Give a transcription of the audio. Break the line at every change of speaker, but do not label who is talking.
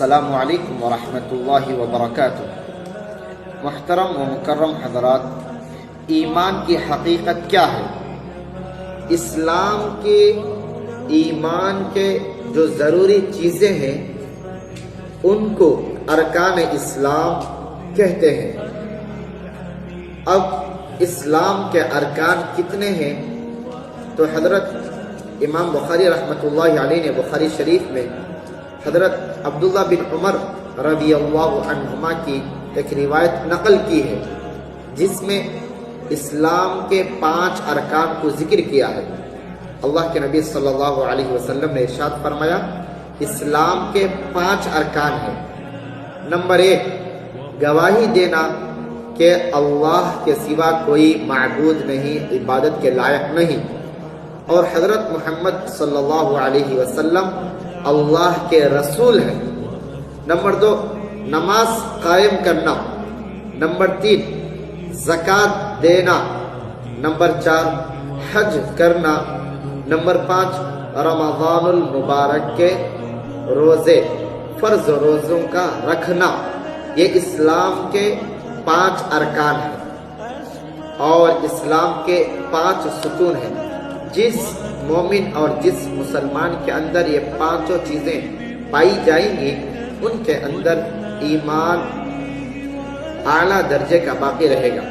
السلام علیکم ورحمۃ اللہ وبرکاتہ۔ محترم و مکرم حضرات، ایمان کی حقیقت کیا ہے؟ اسلام کے ایمان کے جو ضروری چیزیں ہیں ان کو ارکان اسلام کہتے ہیں۔ اب اسلام کے ارکان کتنے ہیں؟ تو حضرت امام بخاری رحمۃ اللہ علیہ نے بخاری شریف میں حضرت عبداللہ بن عمر رضی اللہ عنہما کی ایک روایت نقل کی ہے جس میں اسلام کے 5 ارکان کو ذکر کیا ہے۔ اللہ کے نبی صلی اللہ علیہ وسلم نے ارشاد فرمایا، اسلام کے 5 ارکان ہیں۔ نمبر 1، گواہی دینا کہ اللہ کے سوا کوئی معبود نہیں، عبادت کے لائق نہیں، اور حضرت محمد صلی اللہ علیہ وسلم اللہ کے رسول ہیں۔ نمبر 2، نماز قائم کرنا۔ نمبر 3، زکوٰۃ دینا۔ نمبر 4، حج کرنا۔ نمبر 5، رمضان المبارک کے روزے، فرض روزوں کا رکھنا۔ یہ اسلام کے 5 ارکان ہیں اور اسلام کے 5 ستون ہیں۔ جس مومن اور جس مسلمان کے اندر یہ 5 چیزیں پائی جائیں گی ان کے اندر ایمان اعلیٰ درجے کا باقی رہے گا۔